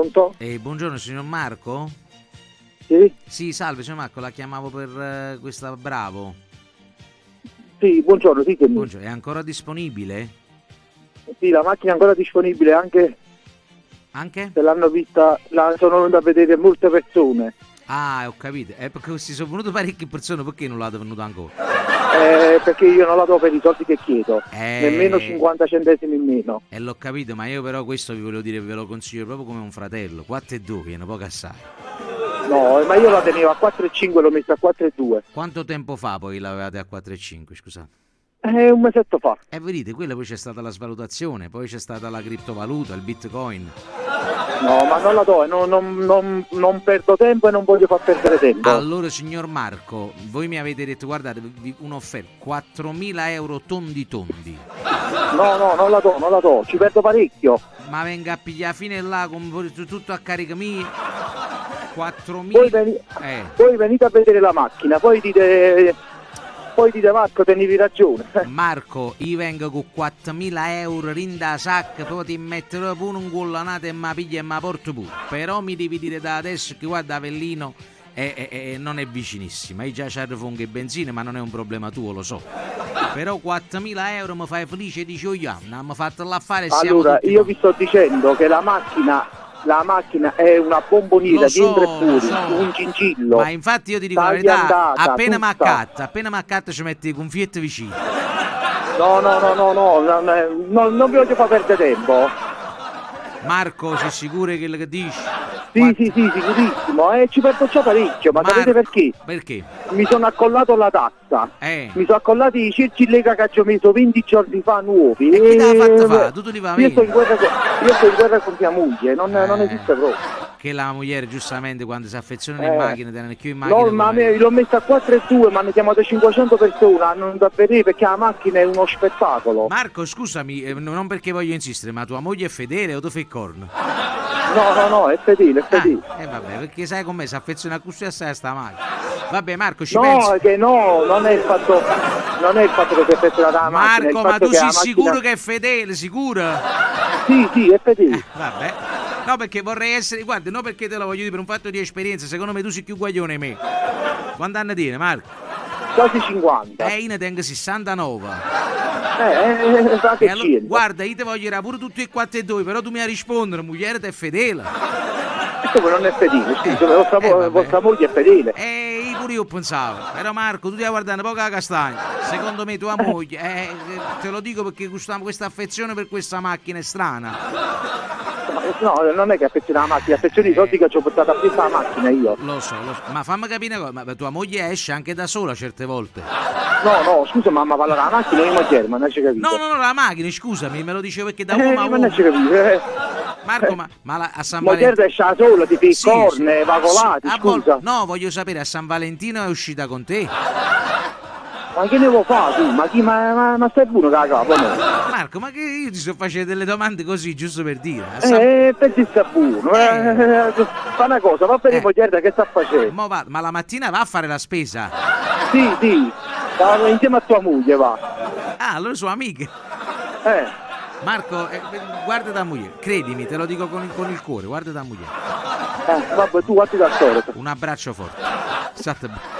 Pronto? Buongiorno signor Marco? Sì? Sì, salve signor Marco, la chiamavo per questa Bravo. Sì, buongiorno, ditemi. Buongiorno, è ancora disponibile? Sì, la macchina è ancora disponibile anche Anche? se l'hanno vista, sono venuto a vedere molte persone. Ah, ho capito. È perché si sono venute parecchie persone, perché non l'hanno venuta ancora? Perché io non la do per i soldi che chiedo, nemmeno 50 centesimi in meno. L'ho capito, ma io però questo vi volevo dire, ve lo consiglio proprio come un fratello. 4,2 che è una poca assai. No, ma io la tenevo a 4,5 e l'ho messa a 4,2. Quanto tempo fa poi l'avevate a 4,5, scusate? Un mesetto fa. Vedete, quella poi c'è stata la svalutazione, poi c'è stata la criptovaluta, il bitcoin. No, ma non la do, non perdo tempo e non voglio far perdere tempo. Allora, signor Marco, voi mi avete detto, guardate, un'offerta, 4.000 euro tondi. No, non la do, ci perdo parecchio. Ma venga a pigliare fine là, con tutto a carica mia. 4.000. Poi venite a vedere la macchina, poi dite Marco, tenevi ragione. Marco, io vengo con 4.000 euro rinda sacca, poi ti metterò pure un collanato e mi piglia e mi porto pure. Però mi devi dire da adesso che guarda Avellino non è vicinissima. Io già c'ho funghi e benzina, ma non è un problema tuo, lo so. Però 4.000 euro mi fai felice di gioiano, mi fatto l'affare e siamo allora, tutti io vi sto dicendo che la macchina è una bomboniera dentro e fuori, un gingillo. Ma infatti io ti dico la verità, appena mi accatta ci metti le cuffiette vicino. No, non vi voglio far perdere tempo. Marco, sei sicuro che lo che dici? Sì, sicurissimo, ci perdo già parecchio, ma sapete perché? Perché? Mi sono accollato la tazza, mi sono accollati i cerchi lega che ho messo 20 giorni fa nuovi. E chi te l'ha fatto fare? Tu li va io sto in guerra con mia moglie, non esiste proprio. Che la moglie giustamente quando si affezionano in macchina, te ne più in macchina. No, ma l'ho messa a 4,2, ma ne chiamato 500 persone, hanno da vedere perché la macchina è uno spettacolo. Marco, scusami, non perché voglio insistere, ma tua moglie è fedele o tu fai corno? No, è fedele. Vabbè, perché sai con me si affeziona così assai a sta macchina. Vabbè Marco, ci pensi? Non è il fatto che si affeziona la macchina. Marco, ma tu sei sicuro che è fedele, sicuro? Sì, è fedele. Vabbè. No, perché vorrei essere, guarda, non perché te lo voglio dire per un fatto di esperienza, secondo me tu sei più guaglione di me. Quanti anni tieni, Marco? Quasi 50. Io ne tengo 69. Allora, guarda, io ti voglio dire pure tutti e 4,2, però tu mi hai rispondere, moglie te è fedele. Come non è fedele? Scusa, vostra moglie è fedele. Pure io pensavo, però Marco, tu devi guardare un po' la castagna. Secondo me tua moglie, te lo dico perché questa affezione per questa macchina è strana. No, non è che affeziona la macchina, affeziona i soldi che ci ho portato a questa macchina io. Lo so, ma fammi capire una cosa, ma tua moglie esce anche da sola certe volte? No, scusa mamma, parla della macchina, io moglie, ma non ci capito. No, la macchina, scusami, me lo dicevo perché da uomo a uomo. Ma non ci capito, Marco, ma a San Valentino... Moglie esce da sola, ti fai corne, vacolati, scusa. No, voglio sapere, a San Valentino è uscita con te? Ma che ne vuoi fare tu? Ma stai buono da capo, no? Marco, ma che io ti sto facendo delle domande così, giusto per dire? Pensi sta buono, fa una cosa, va per moglie che sta facendo? Ma la mattina va a fare la spesa? Sì, insieme a tua moglie va. Ah, allora sono amiche. Marco, guarda da moglie, credimi, te lo dico con il cuore, guarda da moglie. Vabbè, tu guardi da storia. Un abbraccio forte. State bene.